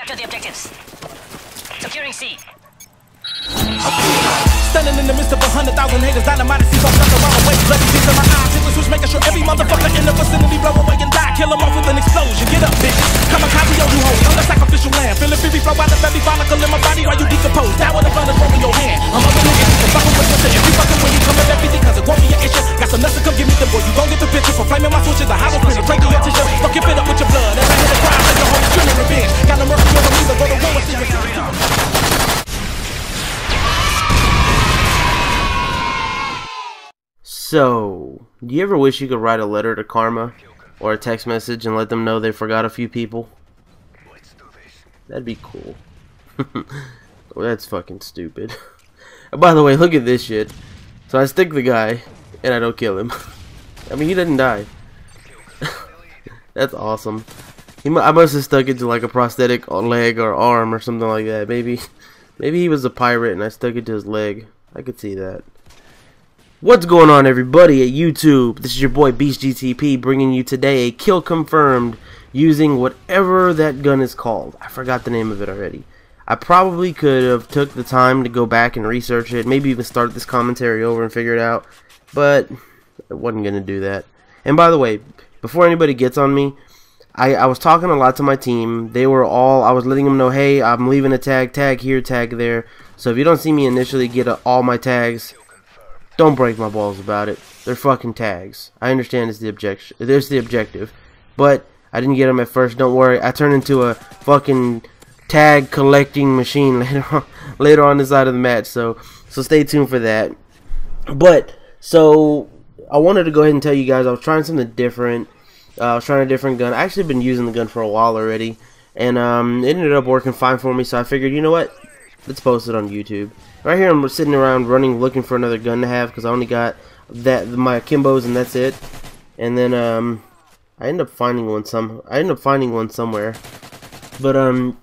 to the objectives. Securing C. Standing in the midst of 100,000 haters, dynamite and C-bomb stuck around the way. Bloody tears in my eyes, hit the switch, making sure every motherfucker in the vicinity blow away and die. Kill them off with an explosion. Get up, bitch. Kamikaze, yo, you hoes on the sacrificial land. Feel the fury flow out of every follicle in my body while you decompose. Down with the blood is rolling your hand. I'm up in the air, so fucking with the every fucking when you come with everything, cause it won't be an issue. Got some nuts to come give me them, boy. You gon' get the picture for flaming my switches. A hollow print, break your tissue. Fuck your fit up with your blood. As I hit the crowd, like your whole screaming revenge. Got no mercy on them either, go to war with you. So, do you ever wish you could write a letter to Karma or a text message and let them know they forgot a few people? That'd be cool. Well, that's fucking stupid. By the way, look at this shit. So I stick the guy and I don't kill him. I mean, he didn't die. That's awesome. I must have stuck it to like a prosthetic leg or arm or something like that. Maybe he was a pirate and I stuck it to his leg. I could see that. What's going on, everybody at YouTube? This is your boy Beast GTP bringing you today a kill confirmed using whatever that gun is called. I forgot the name of it already. I probably could have took the time to go back and research it, maybe even start this commentary over and figure it out, but I wasn't going to do that. And by the way, before anybody gets on me, I was talking a lot to my team. They were all, I was letting them know, hey, I'm leaving a tag here, tag there. So if you don't see me initially get all my tags, don't break my balls about it. They're fucking tags. I understand it's the objective, but I didn't get them at first. Don't worry. I turned into a fucking tag collecting machine later on this side of the match. So stay tuned for that. But so I wanted to go ahead and tell you guys I was trying something different. I was trying a different gun. I actually been using the gun for a while already, and it ended up working fine for me. So I figured, you know what? Let's post it on YouTube. Right here, I'm sitting around looking for another gun to have because I only got my Kimbos and that's it. And then I ended up finding one somewhere. But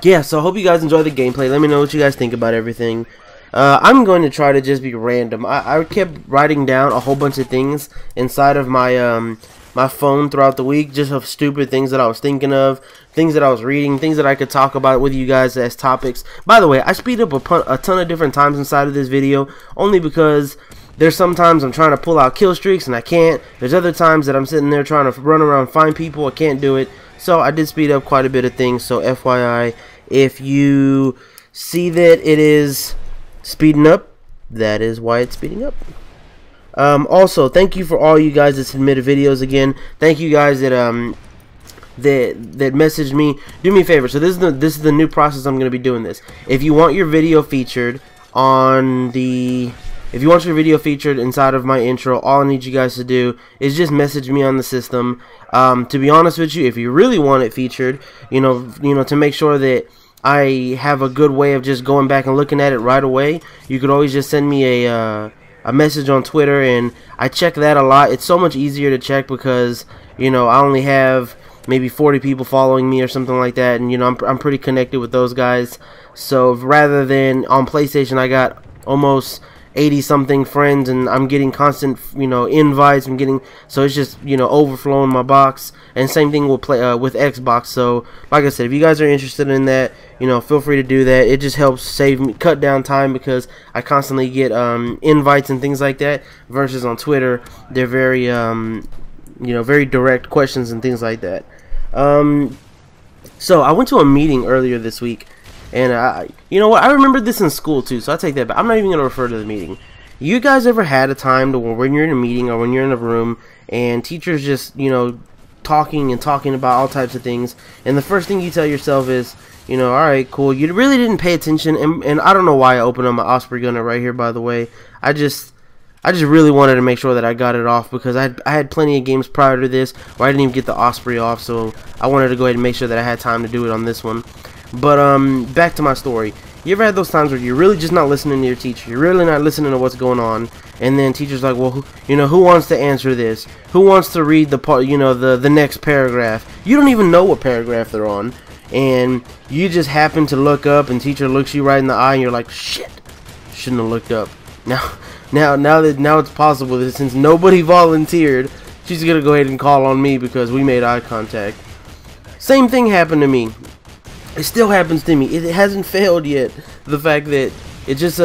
yeah. So I hope you guys enjoy the gameplay. Let me know what you guys think about everything. I'm going to try to just be random. I kept writing down a whole bunch of things inside of my my phone throughout the week, just of stupid things that I was thinking of, things that I was reading, things that I could talk about with you guys as topics. By the way, I speed up a ton of different times inside of this video, only because there's sometimes I'm trying to pull out kill streaks and I can't. There's other times that I'm sitting there trying to run around and find people, I can't do it. So I did speed up quite a bit of things, so FYI, if you see that it is speeding up, that is why it's speeding up. Also, thank you for all you guys that submitted videos again. Thank you guys that that messaged me. Do me a favor. So this is the new process I'm going to be doing this. If you want your video featured inside of my intro, all I need you guys to do is just message me on the system. To be honest with you, if you really want it featured, you know, to make sure that I have a good way of just going back and looking at it right away, you could always just send me a message on Twitter, and I check that a lot. It's so much easier to check because, you know, I only have maybe 40 people following me or something like that, and you know, I'm pretty connected with those guys. So rather than on PlayStation, I got almost 80 something friends, and I'm getting constant, you know, invites. So it's just, you know, overflowing my box. And same thing with with Xbox. So like I said, if you guys are interested in that, you know, feel free to do that. It just helps cut down time, because I constantly get invites and things like that, versus on Twitter they're very you know, very direct questions and things like that. So I went to a meeting earlier this week, and you know what, I remembered this in school too, so I take that back. I'm not even going to refer to the meeting. You guys ever had a time to where when you're in a meeting or when you're in a room and teachers just, you know, talking about all types of things, and the first thing you tell yourself is, you know, alright, cool, you really didn't pay attention, and I don't know why I opened up my Osprey gunner right here, by the way. I just really wanted to make sure that I got it off, because I had plenty of games prior to this where I didn't even get the Osprey off, so I wanted to go ahead and make sure that I had time to do it on this one. But back to my story. You ever had those times where you're really just not listening to your teacher? You're really not listening to what's going on, and then teacher's like, well, who wants to answer this? Who wants to read the part, you know, the next paragraph? You don't even know what paragraph they're on, and you just happen to look up, and teacher looks you right in the eye, and you're like, shit, shouldn't have looked up. Now it's possible that since nobody volunteered, she's gonna go ahead and call on me because we made eye contact. Same thing happened to me. It still happens to me. It hasn't failed yet. The fact that it's just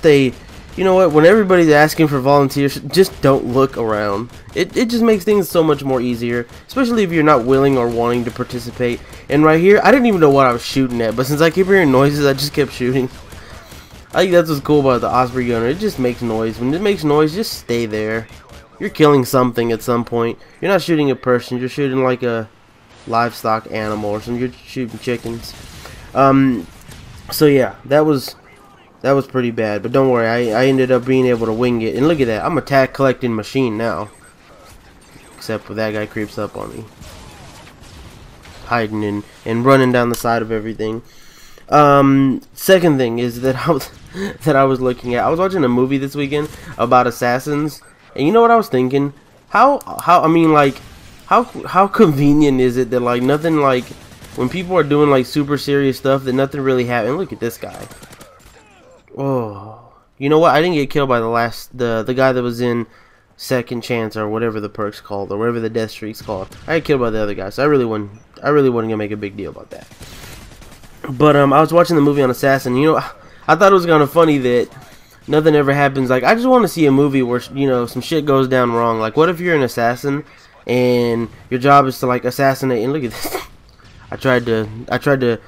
a, you know what? When everybody's asking for volunteers, just don't look around. It just makes things so much more easier, especially if you're not willing or wanting to participate. And right here, I didn't even know what I was shooting at, but since I keep hearing noises, I just kept shooting. I think that's what's cool about the Osprey gunner. It just makes noise. When it makes noise, just stay there. You're killing something at some point. You're not shooting a person. You're shooting like a livestock animal or something. You're shooting chickens. So yeah, that was pretty bad, but don't worry, I ended up being able to wing it. And look at that, I'm a tag collecting machine now, except when that guy creeps up on me, hiding and running down the side of everything. Second thing is that I was looking at, I was watching a movie this weekend about assassins, and you know what I was thinking? How I mean, like, how convenient is it that, like, nothing, like, when people are doing like super serious stuff, that nothing really happened. Look at this guy. Oh, you know what? I didn't get killed by the guy that was in Second Chance or whatever the perk's called, or whatever the death streak's called. I got killed by the other guy, so I really wasn't gonna make a big deal about that. But I was watching the movie on Assassin. You know, I thought it was kind of funny that nothing ever happens. Like, I just want to see a movie where, you know, some shit goes down wrong. Like, what if you're an assassin and your job is to, like, assassinate? And look at this. I tried to,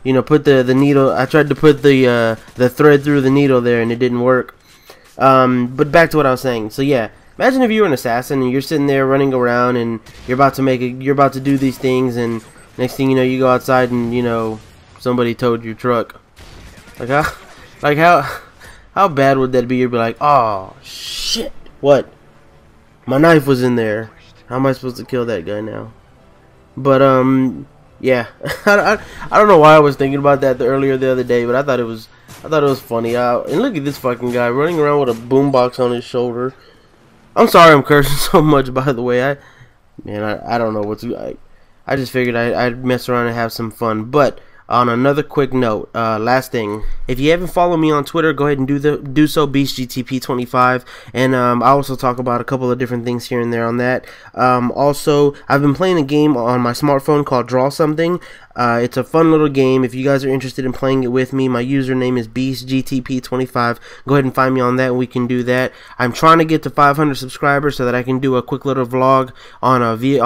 you know, put the needle. I tried to put the thread through the needle there, and it didn't work. But back to what I was saying. So yeah, imagine if you were an assassin and you're sitting there running around and you're about to do these things, and next thing you know, you go outside and, you know, somebody towed your truck. Like how bad would that be? You'd be like, oh shit, what? My knife was in there. How am I supposed to kill that guy now? But yeah, I don't know why I was thinking about that earlier the other day, but I thought it was funny. And look at this fucking guy running around with a boombox on his shoulder. I'm sorry I'm cursing so much, by the way. I don't know what to. I just figured I'd mess around and have some fun. But on another quick note, last thing, if you haven't followed me on Twitter, go ahead and do so, BeastGTP25, and I also talk about a couple of different things here and there on that. Also, I've been playing a game on my smartphone called Draw Something. It's a fun little game. If you guys are interested in playing it with me, my username is BeastGTP25. Go ahead and find me on that, and we can do that. I'm trying to get to 500 subscribers so that I can do a quick little vlog on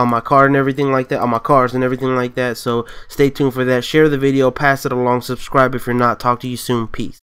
my car and everything like that, on my cars and everything like that. So stay tuned for that. Share the video, pass it along, subscribe if you're not. Talk to you soon. Peace.